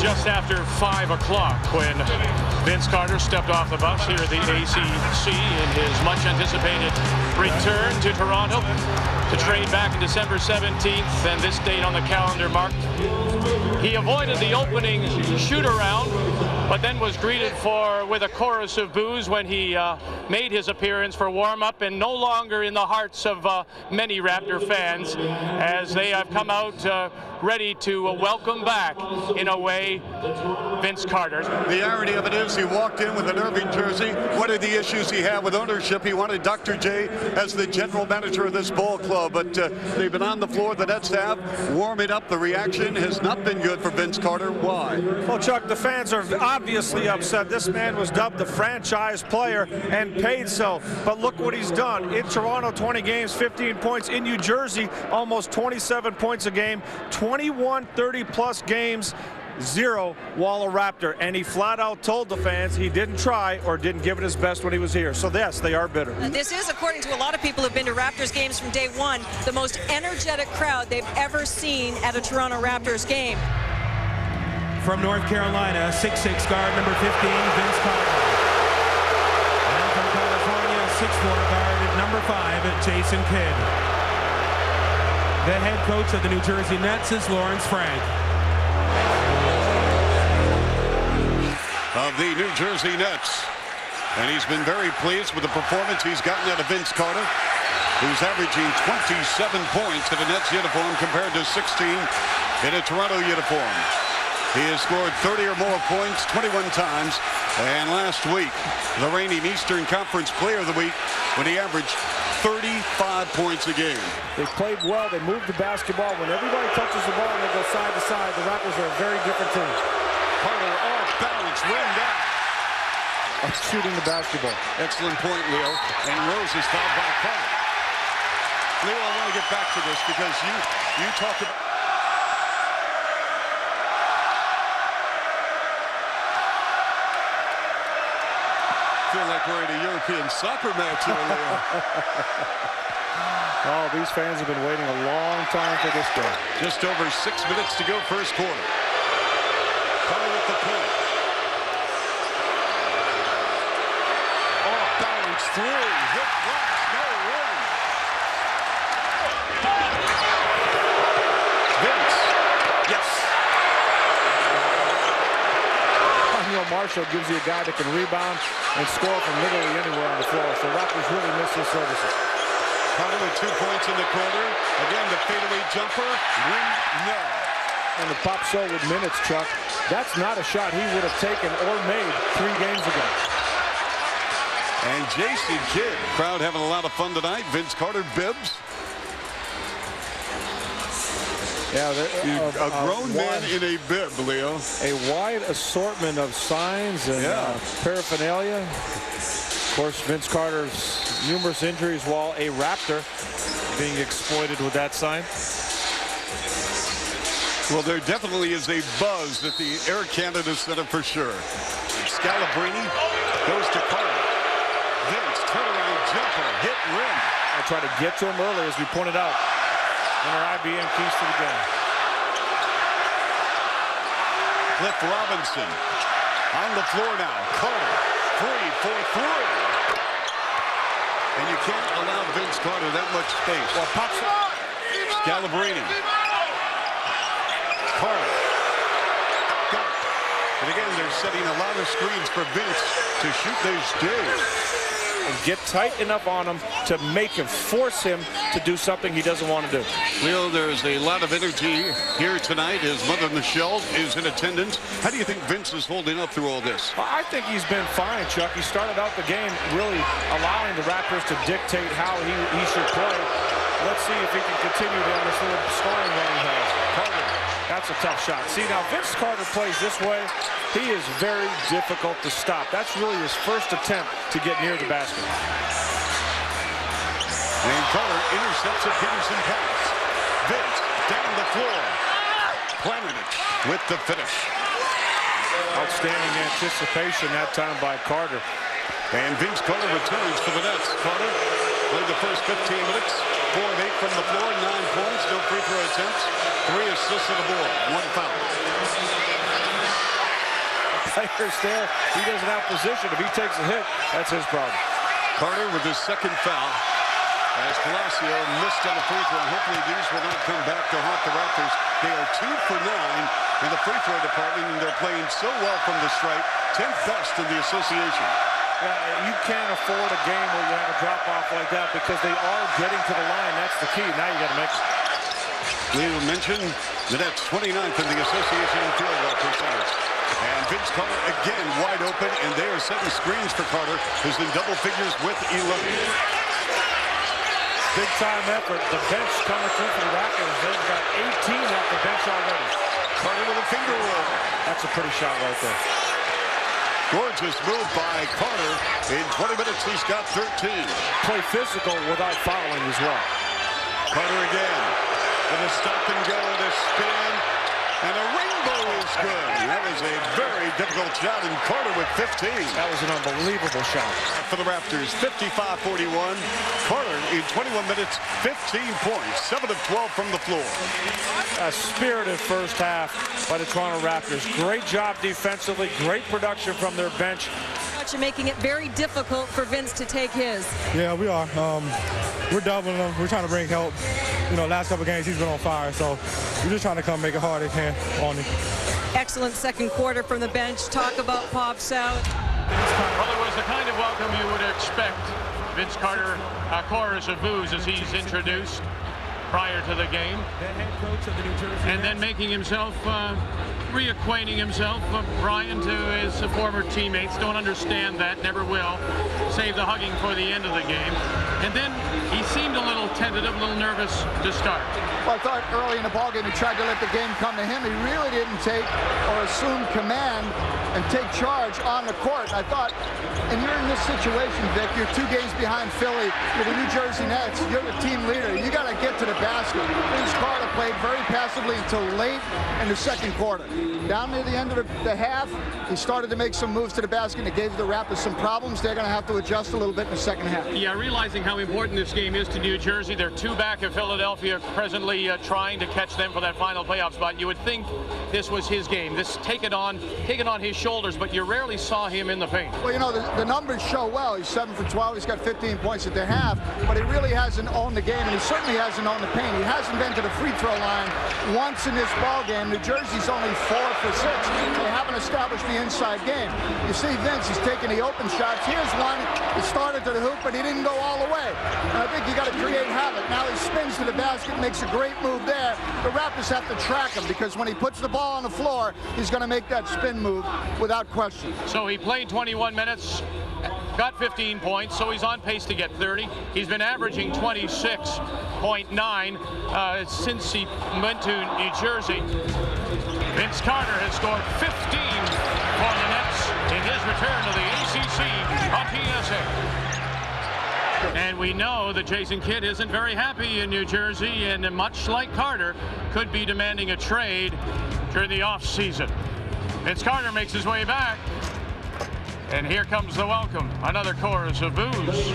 just after 5 o'clock when Vince Carter stepped off the bus here at the ACC in his much-anticipated return to Toronto to trade back on December 17th, and this date on the calendar marked. He avoided the opening shoot-around, but then was greeted with a chorus of boos when he made his appearance for warm-up, and no longer in the hearts of many Raptor fans, as they have come out ready to welcome back, in a way, Vince Carter. The irony of it is he walked in with an Irving jersey. What are the issues he had with ownership? He wanted Dr. J as the general manager of this ball club, but they've been on the floor, the Nets have, warming up. The reaction has not been good for Vince Carter. Why? Well, Chuck, the fans are obviously upset. This man was dubbed the franchise player and paid so, but look what he's done. In Toronto, 20 games, 15 points. In New Jersey, almost 27 points a game, 21 30-plus games, 0 while a Raptor, and he flat out told the fans he didn't try or didn't give it his best when he was here. So yes, they are bitter. This is, according to a lot of people who've been to Raptors games from day one, the most energetic crowd they've ever seen at a Toronto Raptors game. From North Carolina, 6'6" guard number 15, Vince Carter. And from California, 6'4" guard number 5, Jason Kidd. The head coach of the New Jersey Nets is Lawrence Frank. Of the New Jersey Nets. And he's been very pleased with the performance he's gotten out of Vince Carter, who's averaging 27 points in a Nets uniform compared to 16 in a Toronto uniform. He has scored 30 or more points 21 times. And last week, the reigning Eastern Conference Player of the Week when he averaged 35 points a game. They played well. They moved the basketball. When everybody touches the ball and they go side to side, the Raptors are a very different team. Carter off balance, rimmed out. Shooting the basketball. Excellent point, Leo. And Rose is fouled by Carter. Leo, I want to get back to this because you talked about... I feel like we're in a European soccer match here, Leo. Oh, these fans have been waiting a long time for this game. Just over 6 minutes to go, first quarter. Carter with the point. Off balance, three. Hit blocks, no win. Vince. Yes. Marshall gives you a guy that can rebound and score from literally anywhere on the floor. So Raptors really miss his services. Carter with 2 points in the corner. Again, the fadeaway jumper. Win, no. And the pop show with minutes, Chuck. That's not a shot he would have taken or made 3 games ago. And Jason Kidd. Crowd having a lot of fun tonight. Vince Carter bibs. Yeah, a grown man in a bib, Leo. A wide assortment of signs and paraphernalia. Of course, Vince Carter's numerous injuries while a Raptor being exploited with that sign. Well, there definitely is a buzz at the Air Canada Center for sure. Scalabrini goes to Carter. Vince, turnaround jumper, hit rim. I tried to get to him early, as we pointed out. And our IBM keys to the game. Cliff Robinson on the floor now. Carter, 3 for 3. And you can't allow Vince Carter that much space. Well, pops Scalabrini. Carter. Got it. And again, they're setting a lot of screens for Vince to shoot those days. And get tight enough on him to make him, force him to do something he doesn't want to do. Leo, there's a lot of energy here tonight. His mother, Michelle, is in attendance. How do you think Vince is holding up through all this? I think he's been fine, Chuck. He started out the game really allowing the Raptors to dictate how he should play. Let's see if he can continue down this little scoring run he has. Carter, that's a tough shot. See, now Vince Carter plays this way. He is very difficult to stop. That's really his first attempt to get near the basket. And Carter intercepts a Peterson pass. Vince down the floor. Planinic with the finish. Outstanding anticipation that time by Carter. And Vince Carter returns for the Nets. Carter played the first 15 minutes. 4 of 8 from the floor, 9 points, no free throw attempts, 3 assists on the board, 1 foul. players there. He doesn't have position. If he takes a hit, that's his problem. Carter with his second foul as Palacio missed on the free throw. Hopefully these will not come back to haunt the Raptors. They are 2 for 9 in the free throw department, and they're playing so well from the stripe, 10th best in the association. You can't afford a game where you have a drop-off like that because they are getting to the line. That's the key. Now you got to make it. We will mention the Nets 29th in the association in field goal percentage. And Vince Carter again wide open, and they are setting screens for Carter, who's in double figures with 11. Big time effort. The bench coming through for the Raptors. They've got 18 off the bench already. Carter with a finger roll. That's a pretty shot right there. Gorgeous move by Carter. In 20 minutes, he's got 13. Play physical without fouling as well. Carter again. With a stop and go, and a spin. And a rainbow is good. That was a very difficult shot, and Carter with 15. That was an unbelievable shot. For the Raptors, 55-41. Carter, in 21 minutes, 15 points, 7 of 12 from the floor. A spirited first half by the Toronto Raptors. Great job defensively, great production from their bench. Making it very difficult for Vince to take his. Yeah, we are. We're doubling him. We're trying to bring help. You know, last couple of games he's been on fire, so we're just trying to come make it hard as can on him. Excellent second quarter from the bench. Talk about pops out. Well, it was the kind of welcome you would expect. Vince Carter, a chorus of boos as he's introduced prior to the game. The head coach of the New Jersey And then making himself, reacquainting himself, Brian, to his former teammates. Don't understand that, never will. Save the hugging for the end of the game. And then he seemed a little tentative, a little nervous to start. Well, I thought early in the ballgame he tried to let the game come to him. He really didn't take or assume command and take charge on the court. I thought, and you're in this situation, Vic, you're 2 games behind Philly, you're the New Jersey Nets, you're the team leader, you got to get to the basket. Vince Carter played very passively until late in the second quarter. Down near the end of the half, he started to make some moves to the basket and it gave the Raptors some problems. They're going to have to adjust a little bit in the second half. Yeah, realizing how important this game is to New Jersey. They're 2 back of Philadelphia, presently trying to catch them for that final playoff spot. You would think this was his game. This taken on his shoulders, but you rarely saw him in the paint. Well, you know, the numbers show well. He's 7 for 12. He's got 15 points at the half, but he really hasn't owned the game, and he certainly hasn't owned the paint. He hasn't been to the free throw line once in this ball game. New Jersey's only 4 for 6. They haven't established the inside game. You see Vince, he's taking the open shots. Here's one. He started to the hoop, but he didn't go all the way. And I think you got to create havoc. Now he spins to the basket, makes a great move there. The Raptors have to track him because when he puts the ball on the floor, he's going to make that spin move without question. So he played 21 minutes, got 15 points, so he's on pace to get 30. He's been averaging 26.9 since he went to New Jersey. Vince Carter has scored 15 for the Nets in his return to the ACC on TSA. And we know that Jason Kidd isn't very happy in New Jersey, and much like Carter, could be demanding a trade during the offseason. Vince Carter makes his way back, and here comes the welcome. Another chorus of boos.